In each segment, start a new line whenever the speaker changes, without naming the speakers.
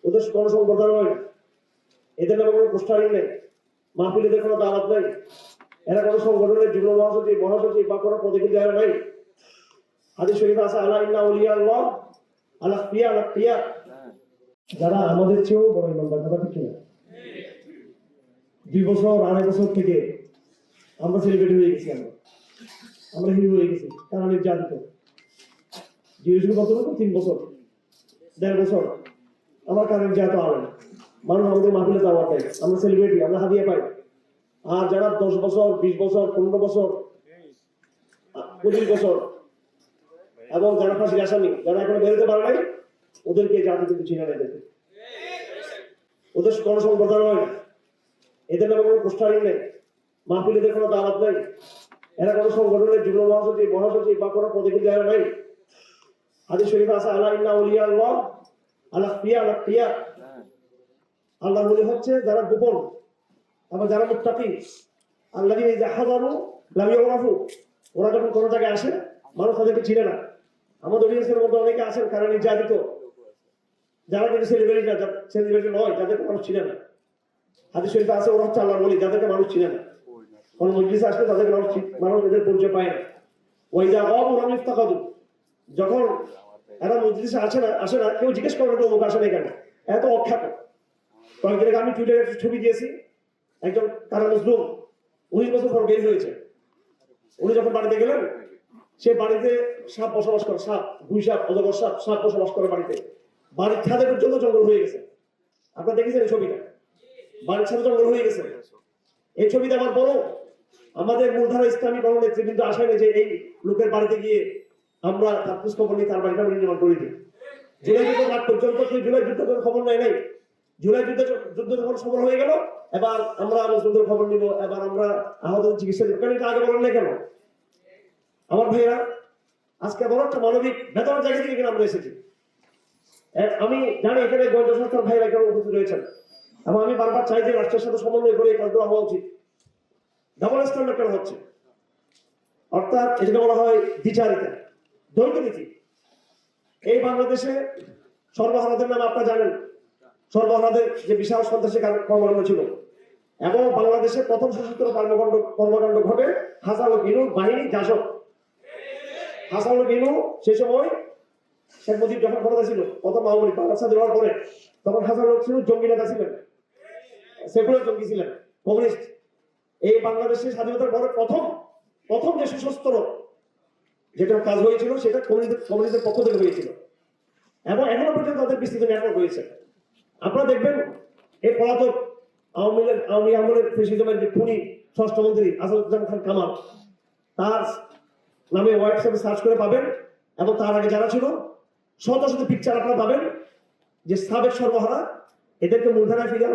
ওদের কোনো সংগঠন হয় না, এদের নামে কোনো পোস্টারিং নেই, মাহফিলেদের কোনো দাওয়াত নেই, এরা কোনো সংগঠনের যুগ্ম মহাসচিব মহাসচিব বা কোনো পদে কিন্তু এরা নাই। হাদিস শরীফ আছে আলা ইন্না আউলিয়া আল্লাহ আলা ফিয়া আলা ফিয়া, যারা আমাদের চেয়েও বড় ইমানদার, কথা ঠিক না? 2 বছর 2.5 বছর থেকে আমরা সেলিব্রিটি হয়ে গেছি, আমরা হিরো হয়ে গেছি, কারণ নির্যাতিত ডিউরেশন কত রকম 3 বছর 1.5 বছর আমার কারণ নির্যাতিত আলেন মানুষ আমাদের মাহফিলে দাওয়াত দেয়, আমরা সেলিব্রিটি, আমরা হাদিয়া পাই। আর যারা 10 বছর 20 বছর 15 বছর 25 বছর এবং যারা ফাঁসির আসামি, যারা এখনো বেরোতে পারে নাই, ওদেরকে জাতি কিন্তু চিনে নেয়, ওদের কোনো সংগঠন হয় না, এদের নামে কোনো পোস্টারিং নেই, মাহফিলেদের কোনো দাওয়াত নেই, এরা কোনো সংগঠনের যুগ্ম মহাসচিব মহাসচিব বা কোনো পদে কিন্তু এরা নাই। হাদিস শরীফ আছে আলা ইন্না আউলিয়া আল্লাহ আলা ফিয়া আলা ফিয়া, আল্লাহর ওলি হচ্ছে যারা গোপন, আবার যারা মুত্তাকি, আল্লাযী ইযা হাযারু লাম ইউরাফু, ওরা যখন কোনো জায়গায় আসে মানুষ তাদেরকে চিনে না। আমাদের অডিয়েন্সের মধ্যে অনেকে আছেন কারণ নির্যাতিত, যারা কিন্তু সেলিব্রিটি নয়, যাদেরকে মানুষ চিনে না। হাদিস শরীফে আছে ওরা হচ্ছে আল্লাহর ওলি, যাদেরকে মানুষ চিনে না, কোন মজলিসে আসলে তাদেরকে মানুষ এদের পরিচয় পায় না। ওয়াইজা গাবু লাম ইফতাকাদু, যখন এরা মজলিসে আসে না কেউ জিজ্ঞেস করে না লোক আসে না কেন, এত অখ্যাত। কয়েকদিন আগে আমি টুইটারে একটা ছবি দিয়েছি, একজন কারা মুসলিম 19 বছর পর বের হয়েছে, উনি যখন বাড়িতে গেলেন, সে বাড়িতে সাপ বসবাস করে, সাপ, গুই সাপ, অজগর সাপ, সাপ বসবাস করে বাড়িতে, বাড়ির ছাদে পর্যন্ত জঙ্গল হয়ে গেছে। আপনারা দেখেছেন এই ছবিটা, বাড়ির ছাদে জঙ্গল হয়ে গেছে। এই ছবিতে আমার বড় আমাদের মূলধারা ইসলামী বড় নেতৃবৃন্দ আসায় যে এই লোকের বাড়িতে গিয়ে আমরা তার খোঁজ খবর নিয়ে তার বাড়িটা নির্মাণ করে দিই। জুলাই যুদ্ধ রাত পর্যন্ত সেই জুলাই যুদ্ধের খবর নেয় নাই। জুলাই যুদ্ধ যখন সফল হয়ে গেল, এবার আমরা মুসলিমদের খবর নিব, এবার আমরা আহত চিকিৎসা দিব, কেন এটা আগে বলেন না কেন? আমার ভাইয়েরা, আজকে বড় একটা মানবিক বেতনের জায়গা থেকে আমরা এসেছি। আমি জানি এখানে গোয়েন্দা সংস্থার ভাইয়েরা এখানে উপস্থিত রয়েছেন, এবং আমি বারবার চাই যে রাষ্ট্রের সাথে সমন্বয় করে এই কাজগুলো হওয়া উচিত। ডাবল স্ট্যান্ডার্ড কেন হচ্ছে? অর্থাৎ এটাকে বলা হয় দ্বিচারিতা, দ্বৈত নীতি। এই বাংলাদেশে সর্বহারাদের নাম আপনারা জানেন, সর্বহারাদের যে বিশাল সন্ত্রাসী কর্মকাণ্ড ছিল, এবং বাংলাদেশে প্রথম সশস্ত্র কর্মকাণ্ড ঘটে হাসানুল গিনুর বাহিনী জাসদ। হাসানুল গিনু সে সময় শেখ মুজিব যখন ক্ষমতা ছিল, প্রথম আওয়ামী লীগ বাংলাদেশ স্বাধীন হওয়ার পরে, তখন হাসানুল ছিল জঙ্গি নেতা ছিলেন, সেকুলার জঙ্গি ছিলেন, কমিউনিস্ট। এই বাংলাদেশের স্বাধীনতার পরে প্রথম যে সশস্ত্র যেটা কাজ হয়েছিল সেটা কমিউনিস্টের পক্ষ থেকে হয়েছিল, এবং এখনো পর্যন্ত তাদের বিস্তৃত নেটওয়ার্ক হয়েছে। আপনারা দেখবেন এই পলাতক আওয়ামী আমলের ফ্যাসিজমের যে খুনি স্বরাষ্ট্রমন্ত্রী আসাদুজ্জামান খান কামাল, তার নামে ওয়েবসাইটে সার্চ করে পাবেন, এবং তার আগে যারা ছিল শত শত পিকচার আপনারা পাবেন, যে সাবেক সর্বহারা এদেরকে মূলধারায় ফিরে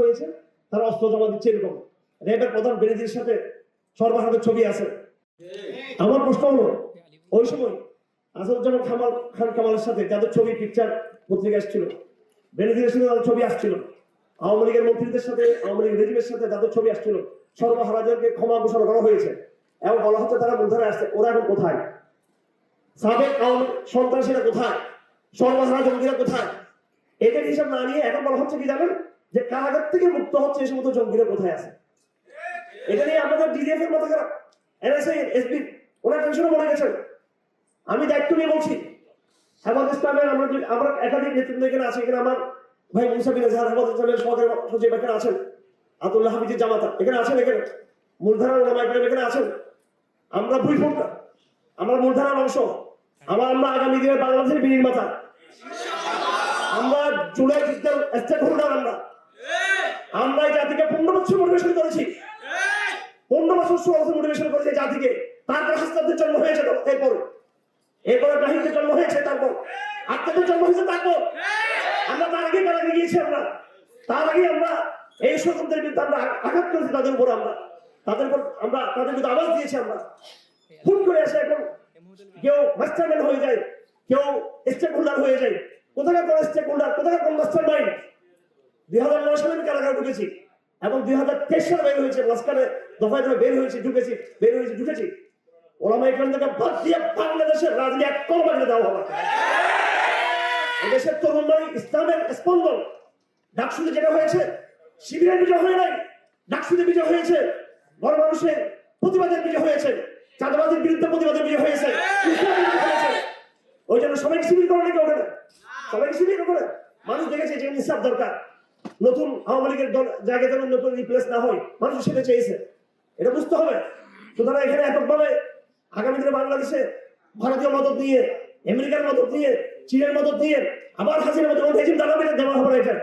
হয়েছে, তারা অস্ত্র জমা দিচ্ছে। এরকম র্যাবের প্রধান বেনজিরের সাথে সর্বহারাদের ছবি আছে। আমার প্রশ্ন হলো, ওই সময় আসাদুজ্জামান খান কামালের সাথে যাদের ছবি পিকচার পত্রিকা আসছিল, বেনজিরের সাথে তাদের ছবি আসছিল, আওয়ামী লীগের মন্ত্রীদের সাথে, আওয়ামী লীগ রেজিমের সাথে যাদের ছবি আসছিল, সর্বহারাদেরকে ক্ষমা ঘোষণা করা হয়েছে এবং বলা হচ্ছে তারা মূলধারায় আসছে। ওরা এখন কোথায়? সাবেক আওয়ামী সন্ত্রাসীরা কোথায়? সর্বহারা জঙ্গিরা কোথায়? এদের হিসাব না নিয়ে এখন বলা হচ্ছে কি জানেন, যে কারাগার থেকে মুক্ত হচ্ছে এই সমস্ত জঙ্গিরা কোথায় আছে। এটা নিয়ে আমাদের ডিজিএফ এর মাথা খারাপ, এনএসআই, এসবি, ওরা টেনশনে পড়ে গেছেন। আমি দায়িত্ব নিয়ে বলছি, হেফাজত ইসলামের আমরা একাধিক নেতৃত্ব এখানে আছে। এখানে আমার ভাই মুসা বিন আজহার হেফাজত ইসলামের সহকারী সচিব এখানে আছেন, আব্দুল্লাহ হাফিজের জামাতা এখানে আছেন, এখানে মূলধারার ওলামা ইকরাম এখানে আছেন। আমরা ভুইফোঁটা, আমরা মূলধারার অংশ, আমরা আগামী দিনে বাংলাদেশের বিনির্মাতা, আমরা জুলাই যুদ্ধের স্টেক হোল্ডার। আমরা এই জাতিকে 15 বছর মোটিভেশন করেছি, 15 বছর 16 বছর মোটিভেশন করেছি জাতিকে। তারপর হাসনাদের জন্ম হয়েছে, এরপরে নাহিদের জন্ম হয়েছে, তারপর আত্মাদের জন্ম হয়েছে, তারপর আমরা তার আগে গিয়েছি। আমরা তার আগে আমরা এই স্বতন্ত্রের বিরুদ্ধে আমরা আঘাত করেছি, তাদের উপর তাদের বিরুদ্ধে আওয়াজ দিয়েছি। আমরা খুন করে আসে, এখন কেউ মাস্টারম্যান হয়ে যায়, কেউ স্টেক হোল্ডার হয়ে যায়। কোথাকার কোন স্টেক হোল্ডার, কোথাকার কোন মাস্টার মাইন্ড? 2009 সালে আমি কারাগারে ঢুকেছি, এবং 2023 সালে বের হয়েছে, মাঝখানে দফায় দফায় বের হয়েছি, ঢুকেছি। ওলামা ইকরামদেরকে বাদ দিয়ে বাংলাদেশের রাজনীতি এক কলবারে দেওয়া হবে। এদেশের তরুণরাই ইসলামের স্পন্দন। ডাকসুতে যেটা হয়েছে, শিবিরের বিজয় হয় নাই, ডাকসুতে বিজয় হয়েছে, বড় মানুষের প্রতিবাদের বিজয় হয়েছে, চাঁদাবাদের বিরুদ্ধে প্রতিবাদের বিজয় হয়েছে, ইসলামের বিজয় হয়েছে। ওই জন্য সবাইকে শিবির করে নাকি ওখানে, সবাইকে শিবির করে। মানুষ দেখেছে যে ইনসাফ দরকার, নতুন আওয়ামী লীগের জায়গায় যেন নতুন রিপ্লেস না হয়, মানুষ সেটা চেয়েছে, এটা বুঝতে হবে। সুতরাং এখানে এককভাবে আগামী দিনে বাংলাদেশে ভারতীয় মদত দিয়ে, আমেরিকার মদত দিয়ে, চীনের মদত দিয়ে আবার হাসিনার মতো রেজিম দাঁড়াবে, দেওয়া হবে না। এটা